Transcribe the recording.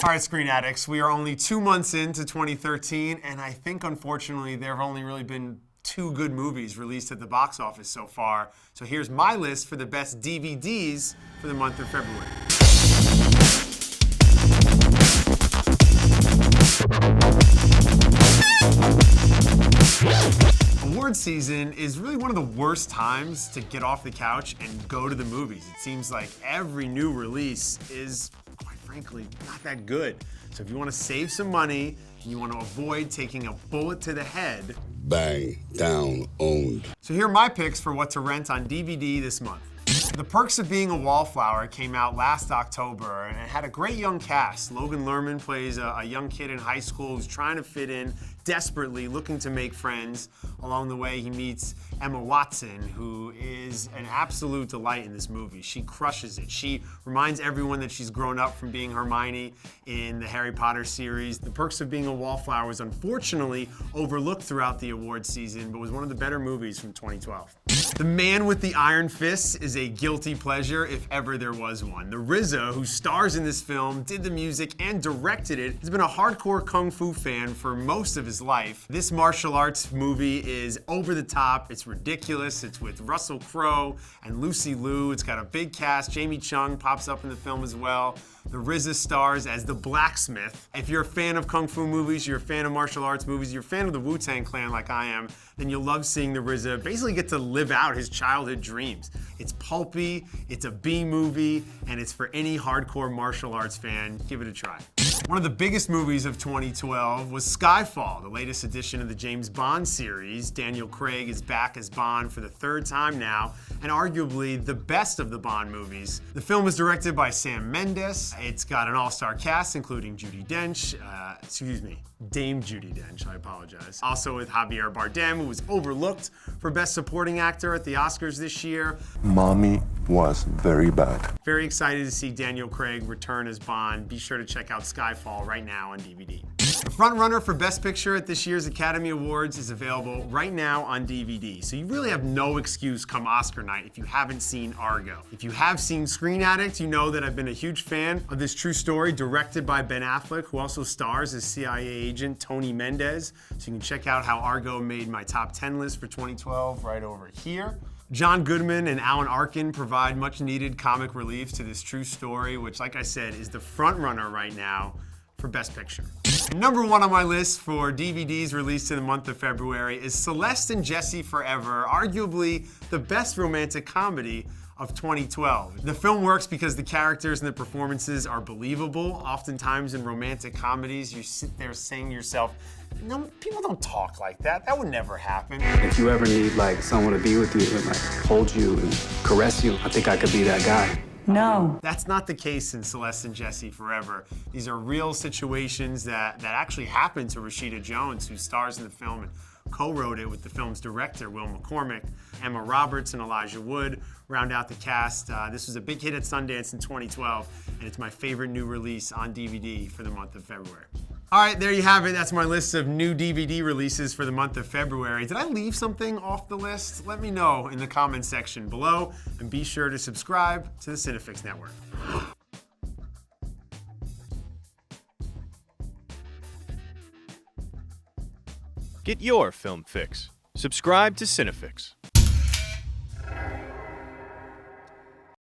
All right, Screen Addicts, we are only 2 months into 2013, and I think, unfortunately, there have only really been 2 good movies released at the box office so far. So here's my list for the best DVDs for the month of February. Award season is really one of the worst times to get off the couch and go to the movies. It seems like every new release is, quite frankly, not that good. So if you want to save some money and you want to avoid taking a bullet to the head, bang, down, owned. So here are my picks for what to rent on DVD this month. The Perks of Being a Wallflower came out last October and it had a great young cast. Logan Lerman plays a young kid in high school who's trying to fit in, desperately looking to make friends. Along the way, he meets Emma Watson, who is an absolute delight in this movie. She crushes it. She reminds everyone that she's grown up from being Hermione in the Harry Potter series. The Perks of Being a Wallflower was unfortunately overlooked throughout the award season, but was one of the better movies from 2012. The Man with the Iron Fist is a guilty pleasure, if ever there was one. The RZA, who stars in this film, did the music, and directed it, has been a hardcore kung fu fan for most of his life. This martial arts movie is over the top, it's ridiculous, it's with Russell Crowe and Lucy Liu, it's got a big cast, Jamie Chung pops up in the film as well. The RZA stars as the blacksmith. If you're a fan of kung fu movies, you're a fan of martial arts movies, you're a fan of the Wu-Tang Clan like I am, then you'll love seeing the RZA basically get to live out his childhood dreams. It's pulpy, it's a B movie, and it's for any hardcore martial arts fan. Give it a try. One of the biggest movies of 2012 was Skyfall, the latest edition of the James Bond series. Daniel Craig is back as Bond for the 3rd time now, and arguably the best of the Bond movies. The film was directed by Sam Mendes. It's got an all-star cast, including Judi Dench, Dame Judi Dench, I apologize. Also with Javier Bardem, who was overlooked for Best Supporting Actor at the Oscars this year. Mommy was very bad. Very excited to see Daniel Craig return as Bond. Be sure to check out Skyfall right now on DVD. The frontrunner for Best Picture at this year's Academy Awards is available right now on DVD. So you really have no excuse come Oscar night if you haven't seen Argo. If you have seen Screen Addict, you know that I've been a huge fan of this true story directed by Ben Affleck, who also stars as CIA agent Tony Mendez. So you can check out how Argo made my top 10 list for 2012 right over here. John Goodman and Alan Arkin provide much needed comic relief to this true story, which, like I said, is the front runner right now for Best Picture. Number 1 on my list for DVDs released in the month of February is Celeste and Jesse Forever, arguably the best romantic comedy of 2012. The film works because the characters and the performances are believable. Oftentimes in romantic comedies, you sit there saying to yourself, no, people don't talk like that. That would never happen. If you ever need someone to be with you and hold you and caress you, I think I could be that guy. No. That's not the case in Celeste and Jesse Forever. These are real situations that actually happened to Rashida Jones, who stars in the film and co-wrote it with the film's director, Will McCormick. Emma Roberts and Elijah Wood round out the cast. This was a big hit at Sundance in 2012, and it's my favorite new release on DVD for the month of February. All right, there you have it. That's my list of new DVD releases for the month of February. Did I leave something off the list? Let me know in the comments section below, and be sure to subscribe to the CineFix Network. Get your film fix. Subscribe to CineFix.